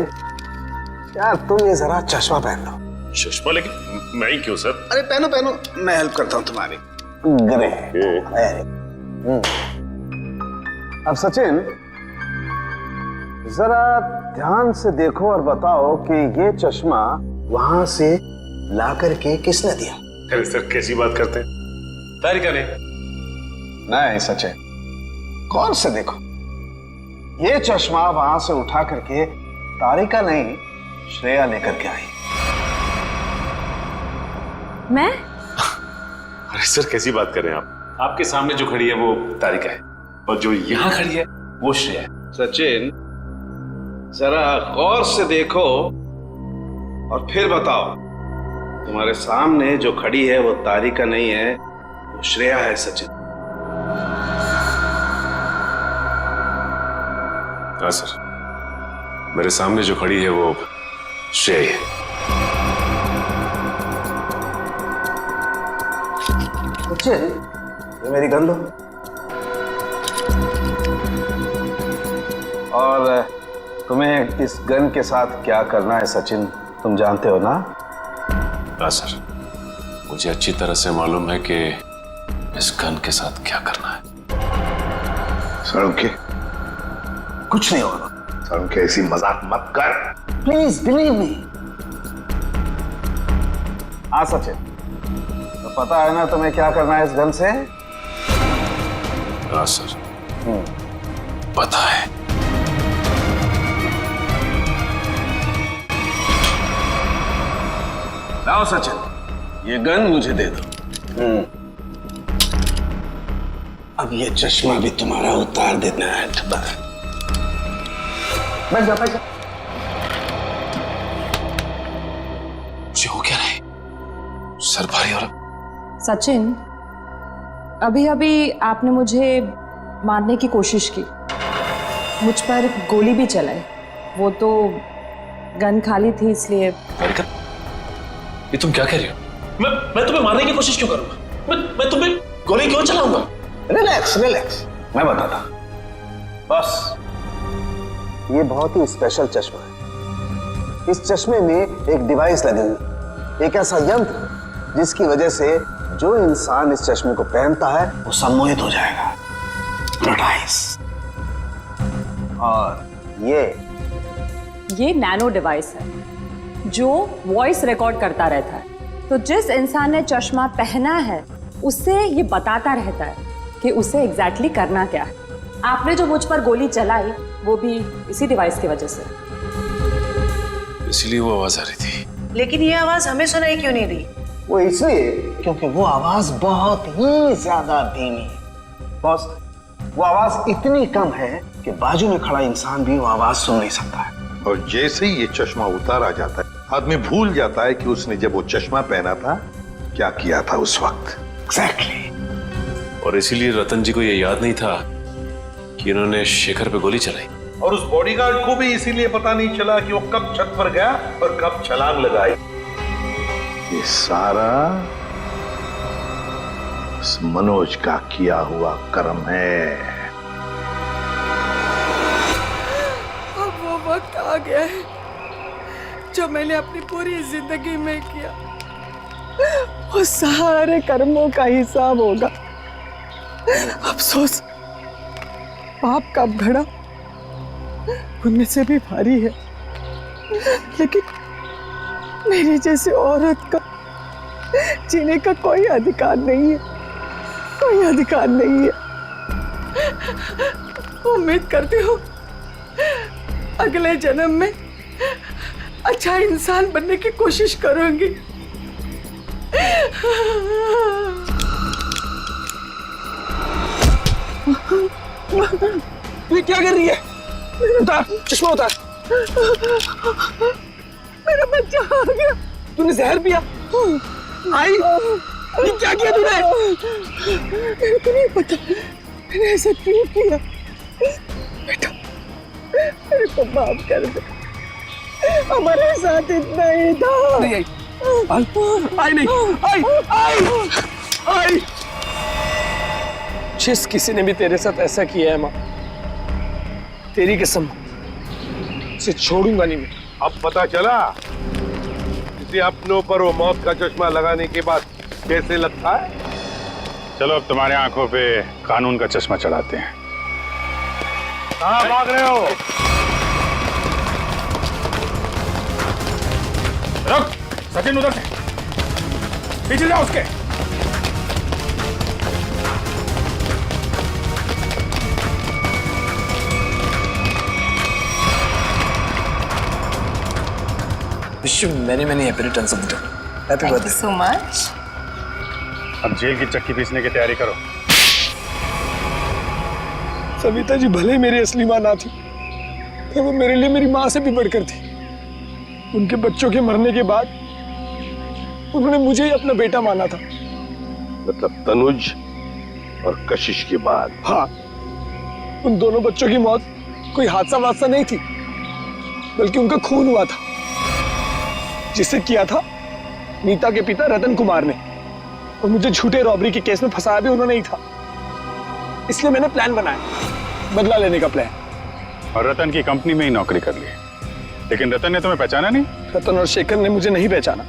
यार तुम ये जरा चश्मा पहन लो। चश्मा? लेकिन मैं ही क्यों सर? अरे पहनो पहनो, मैं हेल्प करता हूँ तुम्हारी। अब सचिन जरा ध्यान से देखो और बताओ कि ये चश्मा वहां से ला करके किसने दिया? अरे सर कैसी बात करते हैं? तारिका ने। नहीं सचिन, कौन से देखो, ये चश्मा वहां से उठा करके तारिका नहीं श्रेया लेकर के आई। मैं? अरे सर कैसी बात कर रहे हैं आप? आपके सामने जो खड़ी है वो तारिका है और जो यहाँ खड़ी है वो श्रेया है। सचिन जरा गौर से देखो और फिर बताओ, तुम्हारे सामने जो खड़ी है वो तारिका नहीं है, वो श्रेया है। सचिन। हाँ सर, मेरे सामने जो खड़ी है वो श्रेया है। सचिन ये मेरी गन लो और तुम्हें इस गन के साथ क्या करना है सचिन तुम जानते हो ना? हाँ सर, मुझे अच्छी तरह से मालूम है कि इस गन के साथ क्या करना है। सड़के कुछ नहीं होगा। सड़के ऐसी मजाक मत कर प्लीज बिलीव मी। हाँ सचिन, तो पता है ना तुम्हें क्या करना है इस गन से? हाँ सर। पता है। लाओ सचिन, ये गन मुझे दे दो। अब ये चश्मा भी तुम्हारा उतार देना है। बस जा। जो क्या रहे सर भाई। और सचिन, अभी अभी आपने मुझे मारने की कोशिश की, मुझ पर गोली भी चलाई। वो तो गन खाली थी इसलिए। ये तुम क्या कह रही हो? मैं तुम्हें मारने की कोशिश क्यों करूंगा? मैं तुम्हें गोली क्यों चलाऊंगा? रिलैक्स रिलैक्स, मैं बताता। बस ये बहुत ही स्पेशल चश्मा है। इस चश्मे में एक डिवाइस लगी हुई, एक ऐसा यंत्र जिसकी वजह से जो इंसान इस चश्मे को पहनता है वो सम्मोहित हो जाएगा, hypnotize। और ये नैनो डिवाइस है जो वॉइस रिकॉर्ड करता रहता है। तो जिस इंसान ने चश्मा पहना है उससे ये बताता रहता है कि उसे एग्जैक्टली करना क्या है। आपने जो मुझ पर गोली चलाई वो भी इसी डिवाइस की वजह से। इसलिए वो आवाज आ रही थी। लेकिन ये आवाज हमें सुनाई क्यों नहीं दी? वो इसलिए क्योंकि वो आवाज बहुत ही ज्यादा धीमी है। बॉस, वो आवाज इतनी कम है कि बाजू में खड़ा इंसान भी वो आवाज सुन नहीं सकता है। और जैसे ही ये चश्मा उतारा जाता है, आदमी भूल जाता है कि उसने जब वो चश्मा पहना था क्या किया था उस वक्त। एग्जैक्टली। और इसीलिए रतन जी को ये याद नहीं था कि इन्होंने शेखर पे गोली चलाई। और उस बॉडीगार्ड को भी इसीलिए पता नहीं चला कि वो कब छत पर गया और कब छलांग लगाई। ये सारा उस मनोज का किया हुआ कर्म है। अब वो वक्त आ गया है जो मैंने अपनी पूरी जिंदगी में किया, वो सारे कर्मों का हिसाब होगा। अफसोस पाप का घड़ा पुण्य से भी भारी है, लेकिन मेरी जैसी औरत का जीने का कोई अधिकार नहीं है, कोई अधिकार नहीं है। उम्मीद करती हूँ अगले जन्म में अच्छा इंसान बनने की कोशिश करूंगी। ये क्या कर रही है? उतार चश्मा, उतार। मेरा बच्चा आ गया। तूने जहर पिया? आई, ये क्या किया तूने? मेरे को नहीं पता मैंने ऐसा क्यों किया। बेटा, मेरे को माफ कर दे, हमारे साथ इतना ही था। नहीं आई, आई नहीं, आई। जिस किसी ने भी तेरे साथ ऐसा किया है माँ, तेरी कसम उसे छोड़ूंगा नहीं मैं। अब पता चला किसी अपनों पर वो मौत का चश्मा लगाने के बाद कैसे लगता है। चलो अब तुम्हारे आंखों पे कानून का चश्मा चढ़ाते हैं। कहाँ भाग रहे हो? रुक, सचिन उधर से पीछे जाओ उसके। Wish you many happy returns of the day. Happy birthday. so much. अब जेल की चक्की पीसने की तैयारी करो। सविता जी भले मेरी असली माँ ना थी, पर वो मेरे लिए मेरी माँ से भी बढ़कर थी। उनके बच्चों के मरने के बाद उन्होंने मुझे ही अपना बेटा माना था। मतलब तनुज और कशिश के बाद? हाँ, उन दोनों बच्चों की मौत कोई हादसा वादसा नहीं थी, बल्कि उनका खून हुआ था, जिसे किया था नीता के पिता रतन कुमार ने। और मुझे झूठे रॉबरी के केस में फंसाया भी उन्होंने ही था। इसलिए मैंने प्लान बनाया, बदला लेने का प्लान। और रतन की कंपनी में ही नौकरी कर ली। लेकिन रतन ने तुम्हें पहचाना नहीं? रतन और शेखर ने मुझे नहीं पहचाना,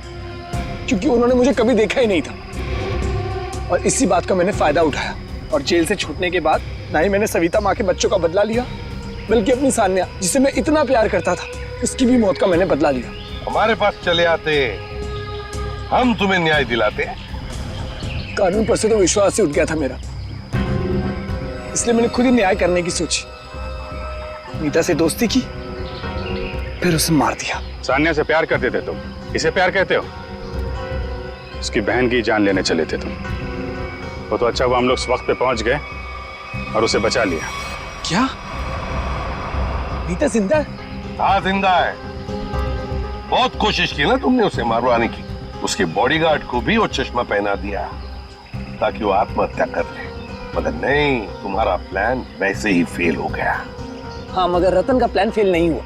क्योंकि उन्होंने मुझे कभी देखा ही नहीं था। और इसी बात का मैंने फायदा उठाया, और जेल से छूटने के बाद ना ही मैंने सविता माँ के बच्चों का बदला लिया, बल्कि अपनी सान्या, जिसे मैं इतना प्यार करता था, उसकी भी मौत का मैंने बदला लिया। हमारे पास चले आते, हम तुम्हें न्याय दिलाते। कानून पर से तो विश्वास ही उठ गया था मेरा, इसलिए मैंने खुद ही न्याय करने की सोची। नीता से दोस्ती की, फिर उसे मार दिया। सान्या से प्यार करते थे तुम, इसे प्यार कहते हो? उसकी बहन की जान लेने चले थे तुम। वो तो अच्छा हुआ हम लोग वक्त पे पहुंच गए और उसे बचा लिया। क्या नीता जिंदा है? हाँ जिंदा है। बहुत कोशिश की ना तुमने उसे मारवाने की। उसके बॉडीगार्ड को भी वो चश्मा पहना दिया ताकि वो आत्महत्या कर ले, मगर नहीं, तुम्हारा प्लान वैसे ही फेल हो गया। हाँ, मगर रतन का प्लान फेल नहीं हुआ।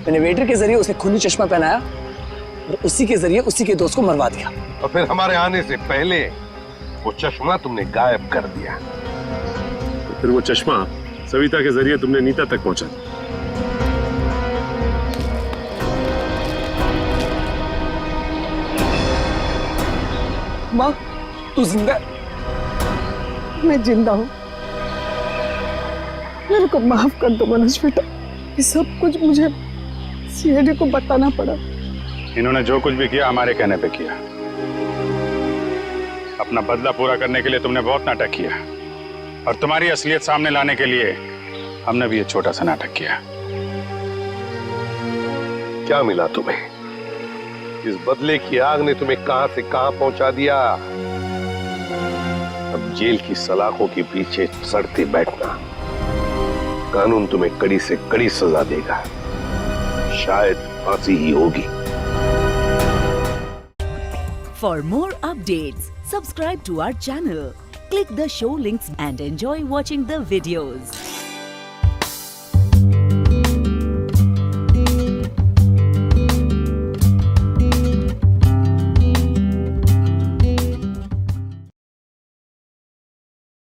मैंने वेटर के जरिए उसे खूनी चश्मा पहनाया और उसी के जरिए उसी के दोस्त को मरवा दिया। और फिर हमारे आने से पहले वो चश्मा तुमने गायब कर दिया। तो फिर वो चश्मा सविता के जरिए तुमने नीता तक पहुंचा दिया। माँ, तू जिंदा है? मैं जिंदा हूँ। मेरे को माफ कर दो मनोज बेटा, ये सब कुछ मुझे सीआईडी को बताना पड़ा। इन्होंने जो कुछ भी किया हमारे कहने पे किया। अपना बदला पूरा करने के लिए तुमने बहुत नाटक किया और तुम्हारी असलियत सामने लाने के लिए हमने भी ये छोटा सा नाटक किया। क्या मिला तुम्हें? इस बदले की आग ने तुम्हें कहां से कहां पहुंचा दिया। अब जेल की सलाखों के पीछे सड़ते बैठना। कानून तुम्हें कड़ी से कड़ी सजा देगा, शायद फांसी ही होगी। For more updates, subscribe to our channel, click the show links and enjoy watching the videos.